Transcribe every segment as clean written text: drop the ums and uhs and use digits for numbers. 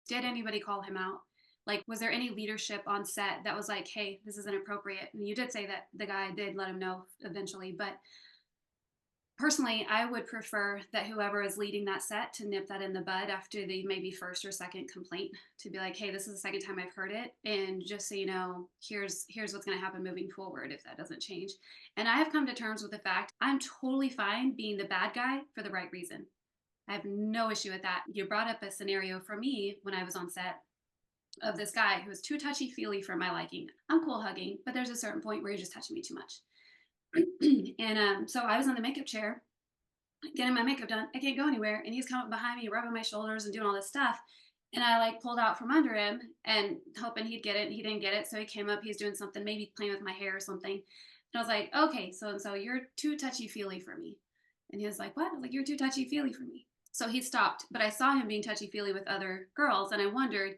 Did anybody call him out? Like, was there any leadership on set that was like, hey, this is inappropriate? And you did say that the guy did let him know eventually, but personally, I would prefer that whoever is leading that set to nip that in the bud after the maybe first or second complaint, to be like, hey, this is the second time I've heard it. And just so you know, here's what's going to happen moving forward if that doesn't change. And I have come to terms with the fact I'm totally fine being the bad guy for the right reason. I have no issue with that. You brought up a scenario for me when I was on set of this guy who was too touchy feely for my liking. I'm cool hugging, but there's a certain point where you're just touching me too much. And so I was in the makeup chair getting my makeup done. I can't go anywhere. And he's coming behind me, rubbing my shoulders and doing all this stuff. And I like pulled out from under him and hoping he'd get it. And he didn't get it. So he came up, he's doing something, maybe playing with my hair or something. And I was like, okay, so and so you're too touchy feely for me. And he was like, what? I was like, you're too touchy feely for me. So he stopped, but I saw him being touchy feely with other girls. And I wondered,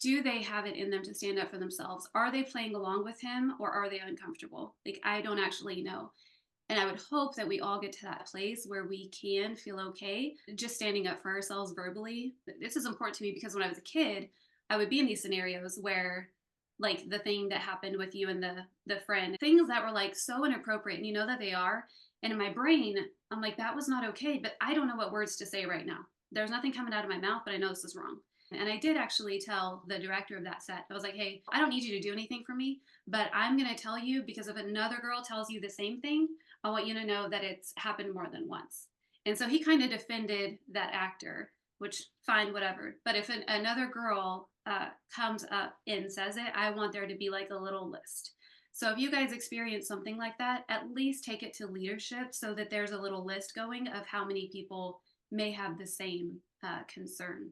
do they have it in them to stand up for themselves? Are they playing along with him or are they uncomfortable? Like, I don't actually know. And I would hope that we all get to that place where we can feel okay just standing up for ourselves verbally. This is important to me because when I was a kid, I would be in these scenarios where like the thing that happened with you and the friend, things that were like so inappropriate and you know that they are. And in my brain, I'm like, that was not okay, but I don't know what words to say right now. There's nothing coming out of my mouth, but I know this is wrong. And I did actually tell the director of that set, I was like, hey, I don't need you to do anything for me, but I'm going to tell you because if another girl tells you the same thing, I want you to know that it's happened more than once. And so he kind of defended that actor, which fine, whatever. But if another girl comes up and says it, I want there to be like a little list. So if you guys experience something like that, at least take it to leadership so that there's a little list going of how many people may have the same concern.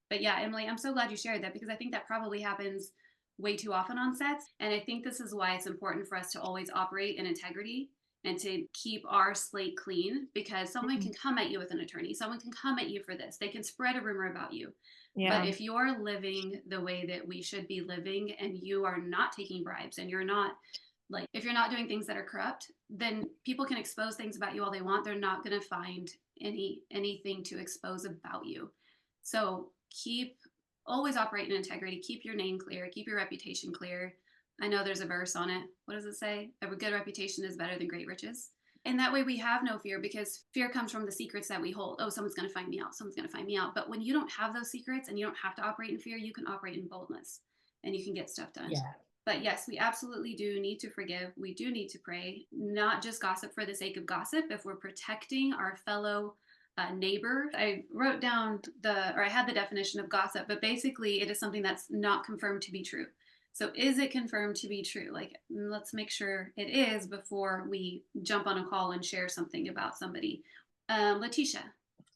But yeah, Emily, I'm so glad you shared that because I think that probably happens way too often on sets. And I think this is why it's important for us to always operate in integrity and to keep our slate clean because someone Mhm. can come at you with an attorney. Someone can come at you for this. They can spread a rumor about you. But Yeah. if you're living the way that we should be living and you are not taking bribes and you're not like if you're not doing things that are corrupt, then people can expose things about you all they want. They're not going to find anything to expose about you. So keep always operate in integrity. Keep your name clear. Keep your reputation clear. I know there's a verse on it. What does it say? A good reputation is better than great riches. And that way we have no fear because fear comes from the secrets that we hold. Oh, someone's going to find me out. Someone's going to find me out. But when you don't have those secrets and you don't have to operate in fear, you can operate in boldness and you can get stuff done. Yeah. But yes, we absolutely do need to forgive. We do need to pray, not just gossip for the sake of gossip. If we're protecting our fellow neighbor, I wrote down or I had the definition of gossip, but basically it is something that's not confirmed to be true. So is it confirmed to be true? Like, let's make sure it is before we jump on a call and share something about somebody. Letitia.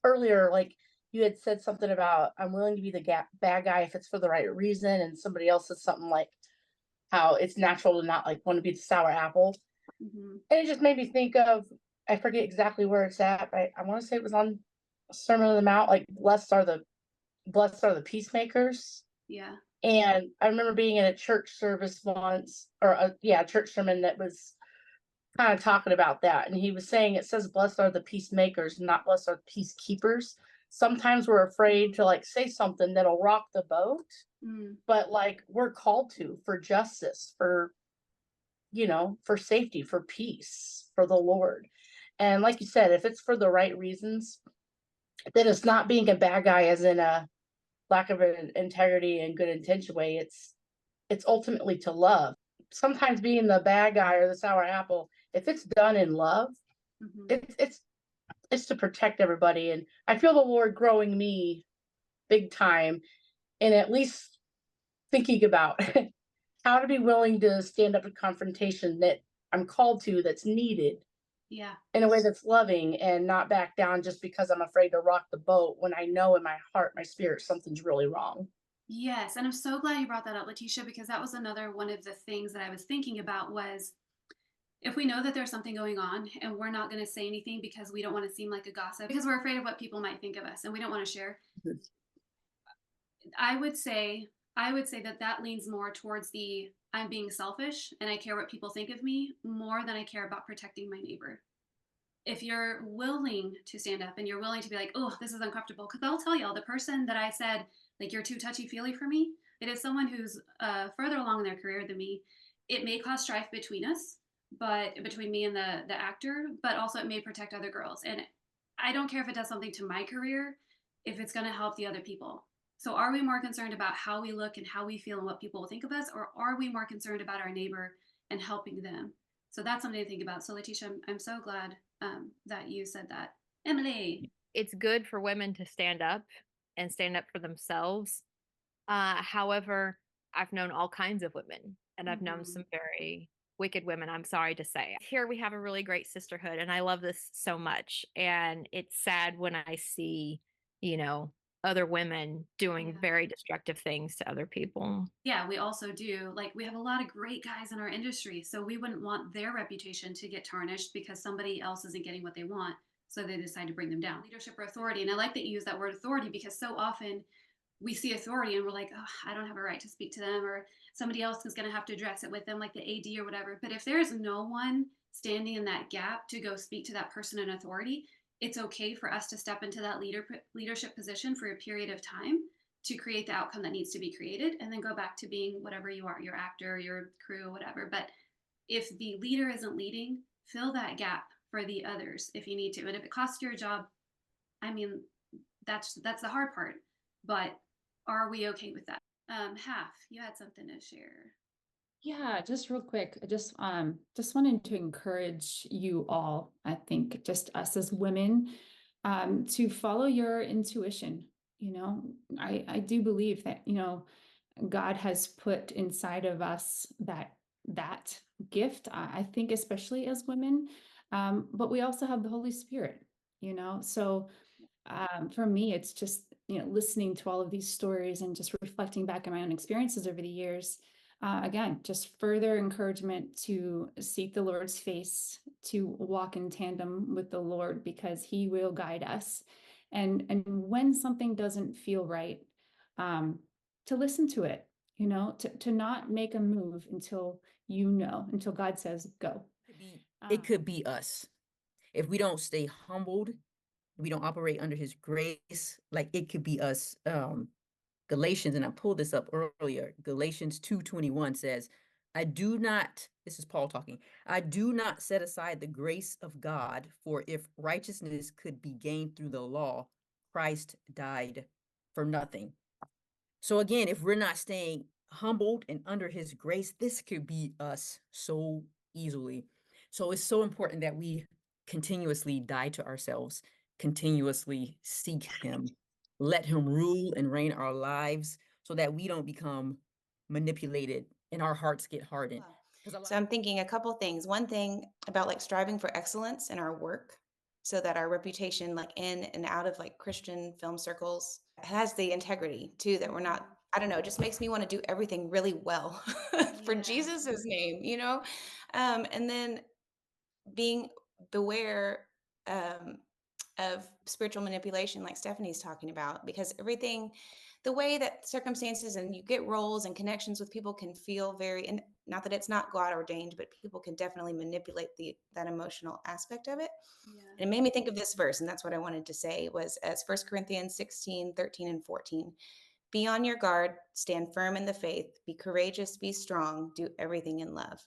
Earlier, like you had said something about I'm willing to be the bad guy if it's for the right reason, and somebody else said something like how it's natural to not like want to be the sour apple. Mm-hmm. And it just made me think of I forget exactly where it's at, but I want to say it was on Sermon on the Mount, like blessed are the peacemakers. Yeah. And I remember being in a church service once, or a church sermon that was kind of talking about that. And he was saying it says, blessed are the peacemakers, not blessed are peacekeepers. Sometimes we're afraid to like say something that'll rock the boat, Mm. but like we're called to for justice, for, for safety, for peace, for the Lord. And like you said, if it's for the right reasons, then it's not being a bad guy as in a lack of an integrity and good intention way. It's ultimately to love. Sometimes being the bad guy or the sour apple, if it's done in love, Mm-hmm. it's to protect everybody. And I feel the Lord growing me big time and at least thinking about how to be willing to stand up to confrontation that I'm called to, that's needed Yeah. in a way that's loving and not back down just because I'm afraid to rock the boat when I know in my heart, my spirit, something's really wrong. Yes, and I'm so glad you brought that up, Letitia, because that was another one of the things that I was thinking about was if we know that there's something going on and we're not going to say anything because we don't want to seem like a gossip, because we're afraid of what people might think of us and we don't want to share, I would say that leans more towards the I'm being selfish and I care what people think of me more than I care about protecting my neighbor. if you're willing to stand up and you're willing to be like, oh, this is uncomfortable, because I'll tell y'all, the person that I said, like, you're too touchy feely for me, it is someone who's further along in their career than me. It may cause strife between us, but between me and the actor, but also it may protect other girls. And I don't care if it does something to my career, if it's going to help the other people. So are we more concerned about how we look and how we feel and what people will think of us, or are we more concerned about our neighbor and helping them? So that's something to think about. So Letitia, I'm so glad that you said that. Emily. It's good for women to stand up and stand up for themselves. However, I've known all kinds of women, and I've known some very wicked women, I'm sorry to say. Here we have a really great sisterhood, and I love this so much. And it's sad when I see, you know, other women doing very destructive things to other people. Yeah, we also do. Like, we have a lot of great guys in our industry, so we wouldn't want their reputation to get tarnished because somebody else isn't getting what they want. So they decide to bring them down. Leadership or authority. And I like that you use that word authority, because so often we see authority and we're like, oh, I don't have a right to speak to them, or somebody else is going to have to address it with them, like the AD or whatever. But if there's no one standing in that gap to go speak to that person in authority, it's okay for us to step into that leadership position for a period of time to create the outcome that needs to be created, and then go back to being whatever you are, your actor, your crew, whatever. But if the leader isn't leading, fill that gap for the others if you need to. And if it costs your job, I mean, that's the hard part. But are we okay with that? Half, you had something to share. Yeah, just real quick, just wanted to encourage you all, I think just us as women, to follow your intuition. You know, I do believe that, you know, God has put inside of us that gift, I think, especially as women. But we also have the Holy Spirit, you know. So for me, it's just, you know, listening to all of these stories and just reflecting back on my own experiences over the years. Again, just further encouragement to seek the Lord's face, to walk in tandem with the Lord, because He will guide us. And when something doesn't feel right, to listen to it, you know, to not make a move until you know, until God says go. It could be us. If we don't stay humbled, we don't operate under his grace, like it could be us. Galatians, and I pulled this up earlier, Galatians 2:21 says, I do not, this is Paul talking, I do not set aside the grace of God, for if righteousness could be gained through the law, Christ died for nothing. So again, if we're not staying humbled and under his grace, this could be us so easily. So it's so important that we continuously die to ourselves, continuously seek him, let him rule and reign our lives so that we don't become manipulated and our hearts get hardened. So I'm thinking a couple things. One thing about like striving for excellence in our work, so that our reputation, like in and out of like Christian film circles, has the integrity too, that we're not, I don't know, it just makes me want to do everything really well for Jesus's name, you know? And then being beware of spiritual manipulation, like Stephanie's talking about, because everything, the way that circumstances and you get roles and connections with people can feel very, and not that it's not God ordained, but people can definitely manipulate that emotional aspect of it. Yeah. And it made me think of this verse, and that's what I wanted to say, was as 1 Corinthians 16:13-14. Be on your guard, stand firm in the faith, be courageous, be strong, do everything in love.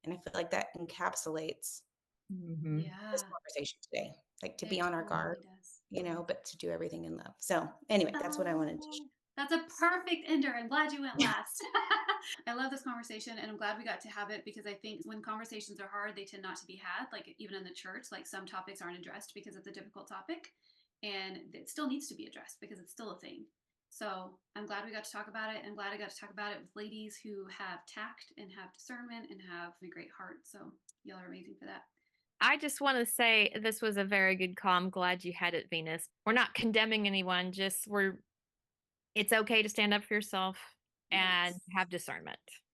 And I feel like that encapsulates this conversation today, like to be on our guard, you know, but to do everything in love. So anyway, that's what I wanted to share. That's a perfect ender. I'm glad you went last. I love this conversation, and I'm glad we got to have it, because I think when conversations are hard, they tend not to be had. Like, even in the church, like, some topics aren't addressed because it's a difficult topic, and it still needs to be addressed because it's still a thing. So I'm glad we got to talk about it. I'm glad I got to talk about it with ladies who have tact and have discernment and have a great heart. So y'all are amazing for that. I just want to say this was a very good call. I'm glad you had it, Venus. We're not condemning anyone, just it's okay to stand up for yourself and have discernment.